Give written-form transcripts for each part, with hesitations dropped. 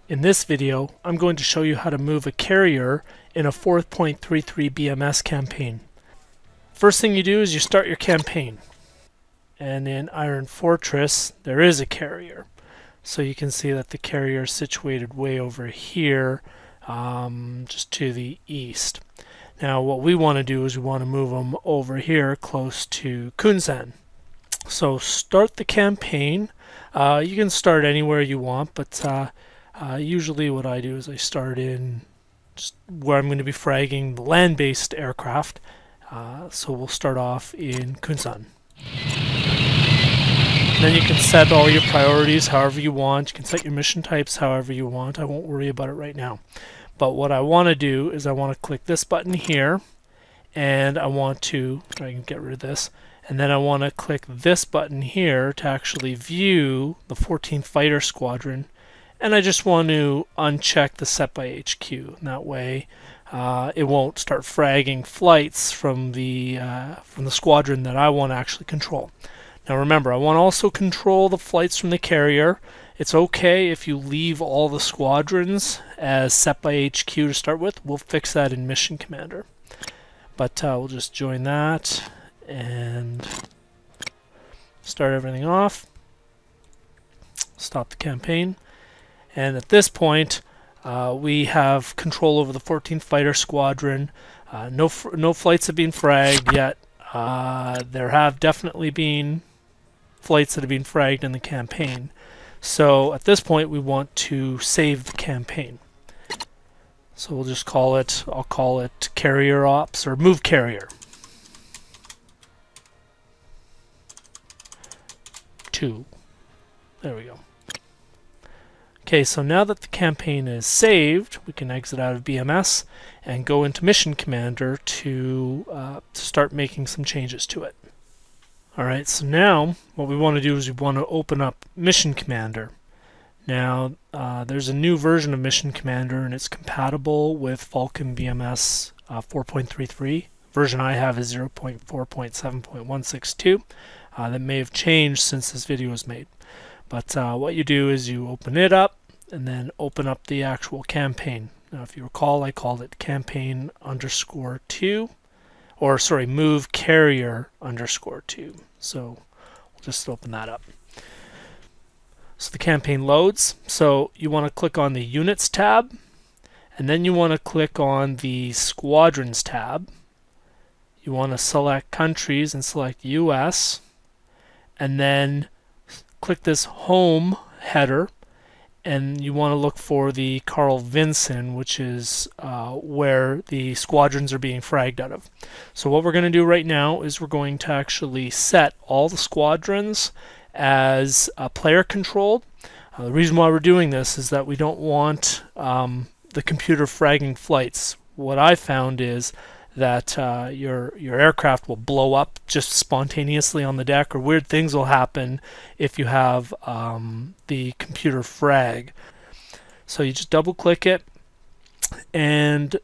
In this video, I'm going to show you how to move a carrier in a 4.33 BMS campaign. First thing you do is you start your campaign. And in Iron Fortress, there is a carrier. So you can see that the carrier is situated way over here, just to the east. Now what we want to do is we want to move them over here close to Kunsan. So start the campaign. You can start anywhere you want, but usually what I do is I start in just where I'm going to be fragging the land-based aircraft. So we'll start off in Kunsan. Then you can set all your priorities however you want. You can set your mission types however you want. I won't worry about it right now. But what I want to do is I want to click this button here, and I want to, I can get rid of this, and then I want to click this button here to actually view the 14th Fighter Squadron, and I just want to uncheck the set by HQ. And that way it won't start fragging flights from the squadron that I want to actually control. Now remember, I want to also control the flights from the carrier. It's okay if you leave all the squadrons as set by HQ to start with. We'll fix that in Mission Commander. But we'll just join that and start everything off. Stop the campaign. And at this point, we have control over the 14th Fighter Squadron. No flights have been fragged yet. There have definitely been flights that have been fragged in the campaign. So at this point we want to save the campaign. So we'll just call it, I'll call it Carrier Ops or Move Carrier 2. There we go. Okay, so now that the campaign is saved, we can exit out of BMS and go into Mission Commander to start making some changes to it. Alright, so now what we want to do is we want to open up Mission Commander. Now, there's a new version of Mission Commander and it's compatible with Falcon BMS 4.33. Version I have is 0.4.7.162. That may have changed since this video was made. But what you do is you open it up and then open up the actual campaign. Now, if you recall, I called it campaign _2. Or sorry, move carrier _2. So we'll just open that up. So the campaign loads. So you want to click on the Units tab, and then you want to click on the Squadrons tab. You want to select Countries and select US, and then click this Home header, and you want to look for the Carl Vinson, which is where the squadrons are being fragged out of. So what we're going to do right now is we're going to actually set all the squadrons as player controlled. The reason why we're doing this is that we don't want the computer fragging flights. What I found is that your aircraft will blow up just spontaneously on the deck, or weird things will happen if you have the computer frag. So you just double click it and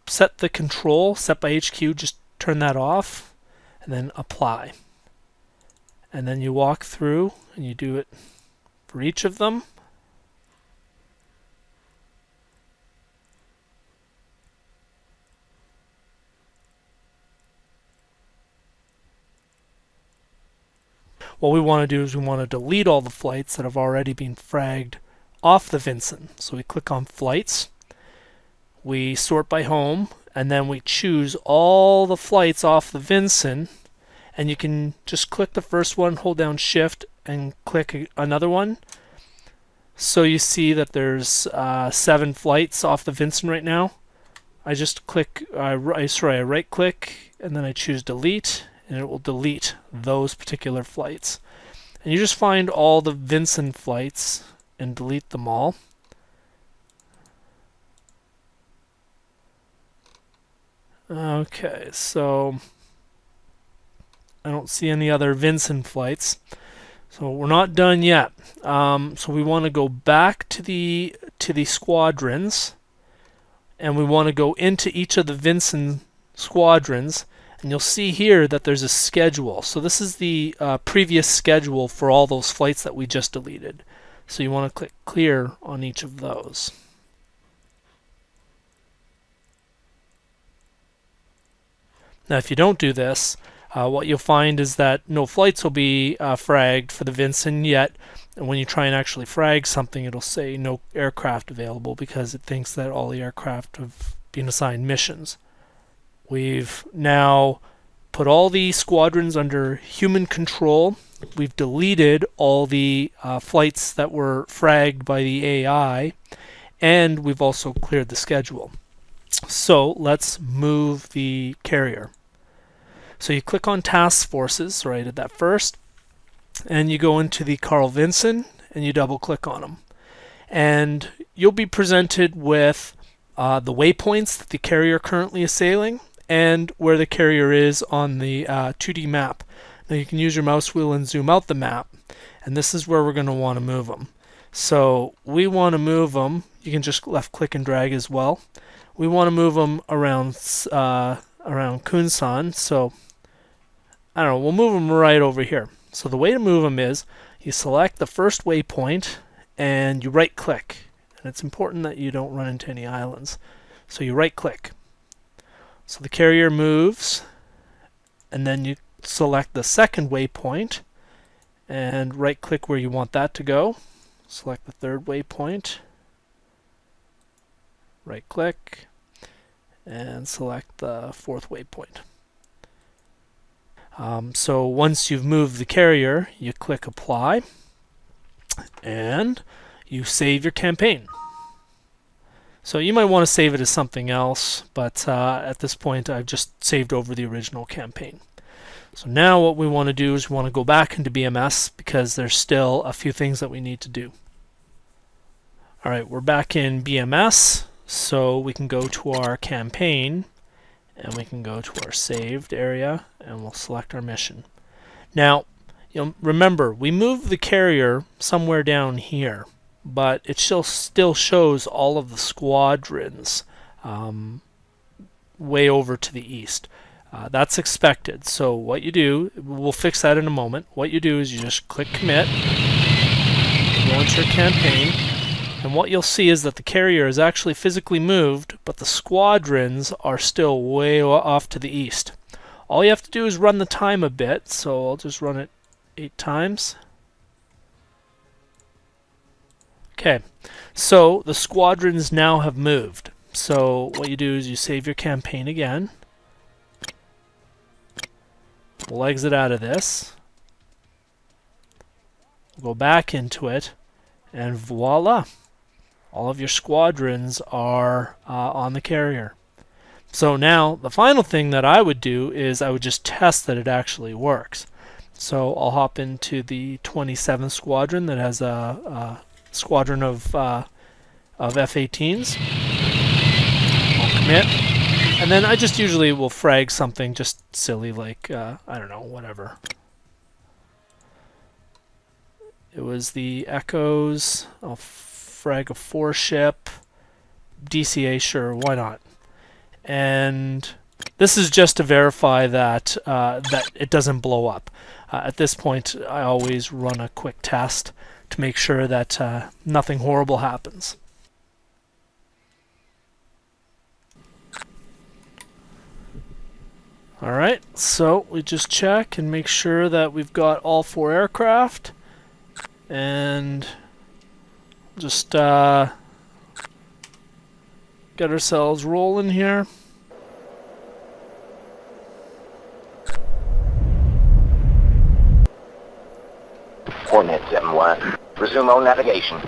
set the control, set by HQ, just turn that off and then apply. And then you walk through and you do it for each of them. What we want to do is we want to delete all the flights that have already been fragged off the Vinson. So we click on Flights, we sort by home, and then we choose all the flights off the Vinson, and you can just click the first one, hold down Shift, and click another one. So you see that there's 7 flights off the Vinson right now. I just click, I right click, and then I choose Delete, and it will delete those particular flights. And you just find all the Vinson flights and delete them all. Okay, so I don't see any other Vinson flights. So we're not done yet. So we want to go back to the squadrons, and we want to go into each of the Vinson squadrons. And you'll see here that there's a schedule. So this is the previous schedule for all those flights that we just deleted. So you want to click clear on each of those. Now if you don't do this, what you'll find is that no flights will be fragged for the Vincent yet. And when you try and actually frag something, it'll say no aircraft available because it thinks that all the aircraft have been assigned missions. We've now put all the squadrons under human control. We've deleted all the flights that were fragged by the AI, and we've also cleared the schedule. So let's move the carrier. So you click on Task Forces right at that first, and you go into the Carl Vinson and you double click on them. And you'll be presented with the waypoints that the carrier currently is sailing and where the carrier is on the 2D map. Now you can use your mouse wheel and zoom out the map, and this is where we're going to want to move them. So we want to move them, you can just left click and drag as well. We want to move them around Kunsan, so I don't know, we'll move them right over here. So the way to move them is you select the first waypoint and you right click. And it's important that you don't run into any islands. So you right click. So the carrier moves, and then you select the second waypoint and right click where you want that to go. Select the third waypoint, right click, and select the fourth waypoint. So once you've moved the carrier, you click apply and you save your campaign. So you might want to save it as something else, but at this point I've just saved over the original campaign. So now what we want to do is we want to go back into BMS because there's still a few things that we need to do. Alright, we're back in BMS, so we can go to our campaign and we can go to our saved area and we'll select our mission. Now, remember, we moved the carrier somewhere down here, but it still shows all of the squadrons way over to the east. That's expected. So what you do, we'll fix that in a moment. What you do is you just click commit, go into your campaign, and what you'll see is that the carrier is actually physically moved, but the squadrons are still way off to the east. All you have to do is run the time a bit, so I'll just run it 8 times. Okay, so the squadrons now have moved. So what you do is you save your campaign again. We'll exit out of this. We'll go back into it, and voila! All of your squadrons are on the carrier. So now the final thing that I would do is I would just test that it actually works. So I'll hop into the 27th squadron that has a squadron of F-18s. I'll commit, and then I just usually will frag something just silly like I don't know, whatever. It was the Echoes. I'll frag a 4-ship. DCA, sure, why not? And this is just to verify that that it doesn't blow up. At this point, I always run a quick test to make sure that nothing horrible happens. Alright, so we just check and make sure that we've got all 4 aircraft, and just get ourselves rolling here. Coordinate 7-1. Resume all navigation.